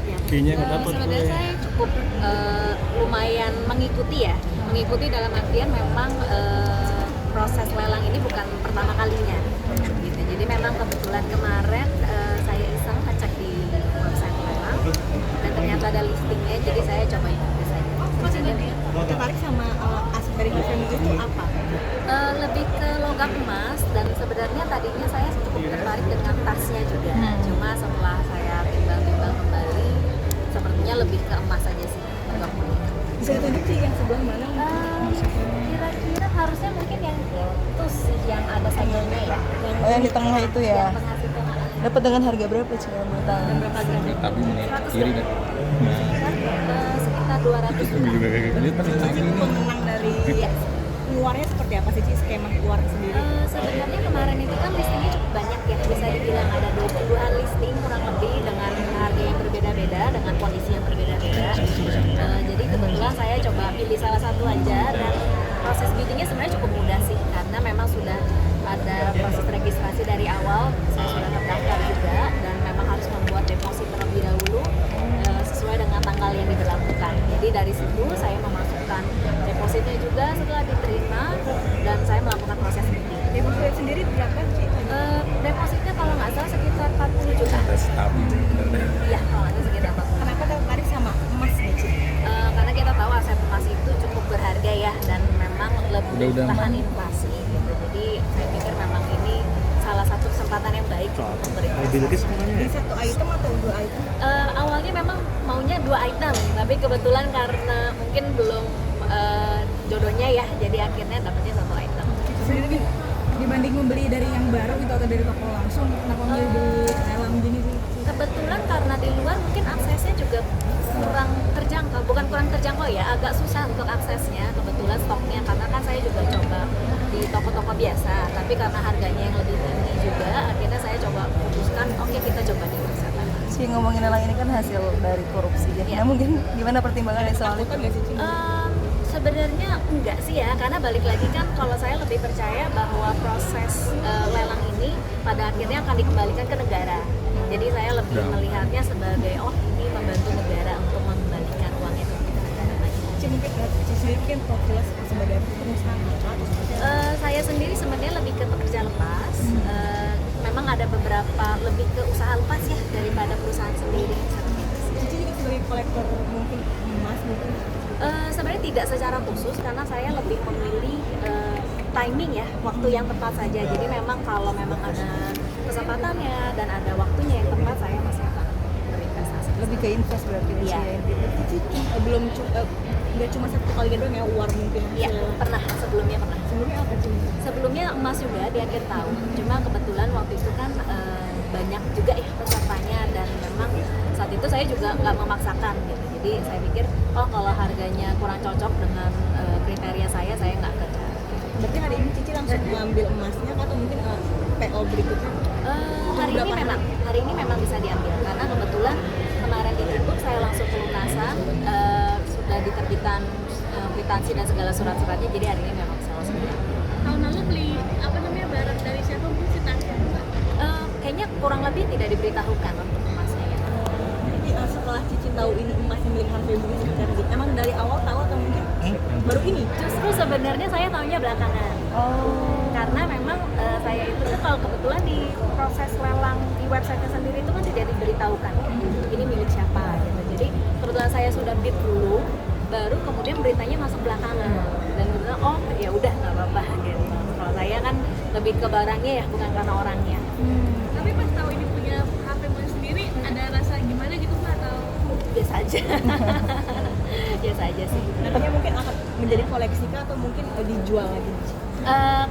seperti apa? Kayaknya nggak dapat. Sebenarnya saya cukup lumayan mengikuti dalam artian memang proses lelang ini bukan pertama kalinya gitu. Jadi memang kebetulan kemarin saya iseng ngecek di website lelang dan ternyata ada listingnya, jadi saya coba ikuti saja. Tertarik sama aspek dari event itu apa? Lebih ke logam emas, dan sebenarnya tadinya saya cukup tertarik dengan tasnya juga. Cuma setelah saya timbang-timbang kembali, sepertinya lebih ke emas aja sih. Bisa ditunjuk sih yang sebelah mana? Kira-kira harusnya mungkin yang itu sih yang ada sajanya ya. Oh, yang di tengah itu ya. Yang tengah situ. Dapat dengan harga berapa sih yang berapa? Tapi ini kiri dah. Sekitar 200 juta. Ini paling lagi ini. Pemenang dari keluarnya seperti apa sih skema keluar sendiri? Sebenarnya kemarin itu kan listingnya cukup banyak ya, bisa dibilang ada 22 listing kurang lebih dengan harga yang berbeda-beda, dengan kondisi yang berbeda-beda. Jadi kebetulan saya coba pilih salah satu aja, dan proses biddingnya sebenarnya cukup mudah sih, karena memang sudah ada proses registrasi dari awal, saya sudah terdaftar juga, dan memang harus membuat deposit terlebih dahulu sesuai dengan tanggal yang diberlakukan. Jadi dari situ saya memasukkan depositnya juga setelah diterima, dan saya melakukan proses bidding. Deposit sendiri berapa sih? Depositnya kalau nggak salah sekitar 40 juta. Stabil. Iya, kalau nggak salah sekitar 40 juta. Kenapa tertarik sama emas nih, Ci? Karena kita tahu aset emas itu cukup berharga ya, dan memang lebih Udah tahan inflasi gitu. Jadi saya pikir memang ini salah satu kesempatan yang baik untuk berinvestasi. Ini satu item atau dua item? Awalnya memang maunya 2 item, tapi kebetulan karena mungkin belum jodohnya ya, jadi akhirnya dapatnya 1 item. Sendiri dibanding membeli dari yang baru gitu atau dari toko langsung, kenapa milih di lelang gini sih? Kebetulan karena di luar mungkin aksesnya juga kurang terjangkau, bukan kurang terjangkau ya, agak susah untuk aksesnya. Kebetulan stoknya, karena kan saya juga coba di toko-toko biasa, tapi karena harganya yang lebih tinggi juga, akhirnya saya coba putuskan, oke, kita coba di website. Si ngomongin lelang ini kan hasil dari korupsi ya. Iya. Nah, mungkin gimana pertimbangannya soal itu? Nggak sih, Ci? Sebenarnya enggak sih ya, karena balik lagi kan kalau saya lebih percaya bahwa proses lelang ini pada akhirnya akan dikembalikan ke negara. Jadi saya lebih melihatnya sebagai ini membantu negara untuk mengembalikan uang itu ke negara lagi. Ci, mungkin Ci sendiri mungkin profil sebagai pengusaha atau seperti apa? Saya sendiri sebenarnya lebih ke pekerja lepas. Memang ada beberapa lebih ke usaha lepas ya daripada perusahaan sendiri. Cici juga sebagai kolektor mungkin emas mungkin. Sebenarnya tidak secara khusus, karena saya lebih memilih timing ya, waktu yang tepat saja. Jadi memang kalau memang ada kesempatannya dan ada waktunya yang tepat, saya masih akan berinvestasi. Lebih ke invest berarti Iya. ya. Cici belum nggak cuma satu kali doang ya uang mungkin. Iya, pernah sebelumnya pernah. Sebelumnya apa sih? Sebelumnya emas juga di akhir tahun. Cuma kebetulan waktu itu kan banyak juga ya pesertanya, dan memang saat itu saya juga nggak memaksakan gitu. Jadi saya pikir, kalau harganya kurang cocok dengan kriteria saya nggak kerja. Berarti hari ini Cici langsung mengambil emasnya atau mungkin PO berikutnya? Hari ini memang bisa diambil, karena kebetulan kemarin ditutup, saya langsung pelunasan, sudah diterbitkan kwitansi dan segala surat-suratnya, jadi hari ini memang bisa langsung diambil. Tahun lalu beli barang dari siapa, Bu? Kayaknya kurang lebih tidak diberitahukan untuk emasnya ya. Jadi setelah Cici tahu ini emas yang milik Harvey Muiz sekarang, emang dari awal tahu atau mungkin baru ini? Justru sebenarnya saya tahunya belakangan. Karena memang saya itu kalau kebetulan di proses lelang di website sendiri itu kan tidak diberitahukan ini milik siapa gitu. Jadi kebetulan saya sudah bid dulu, baru kemudian beritanya masuk belakangan, dan kemudian ya udah nggak apa-apa gitu. Kalau saya kan lebih ke barangnya ya, bukan karena orangnya. Tapi pas tahu ini punya HP Mas sendiri, ada rasa gimana gitu, Pak? Atau Biasa aja. Biasa aja sih. Nantinya mungkin akan menjadi koleksi kah atau mungkin dijual lagi?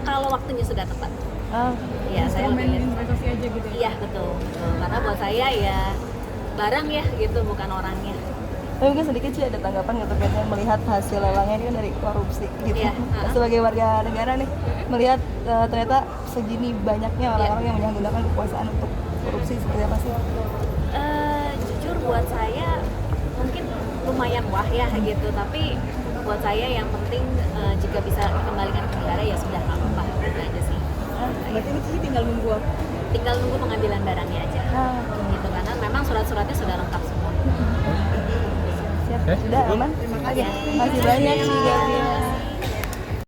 Kalau waktunya sudah tepat. Ah, Ya, saya lebih lihat. investasi aja gitu ya? Iya, betul. Karena buat saya ya barang ya gitu, bukan orangnya. tapi mungkin sedikit sih ada tanggapan nggak terkait melihat hasil lelangnya ini kan dari korupsi gitu. Iya. Sebagai warga negara nih, melihat ternyata segini banyaknya orang-orang yang menyalahgunakan kekuasaan untuk korupsi, seperti apa sih? Jujur buat saya mungkin lumayan wah ya gitu, tapi buat saya yang penting jika bisa dikembalikan ke negara ya sudah, nggak apa-apa, gitu aja sih. Berarti ini Cici tinggal nunggu apa? Tinggal nunggu pengambilan barangnya aja gitu, karena memang surat-suratnya sudah lengkap semua. Udah aman? Oke, masih banyak sih Gabriel.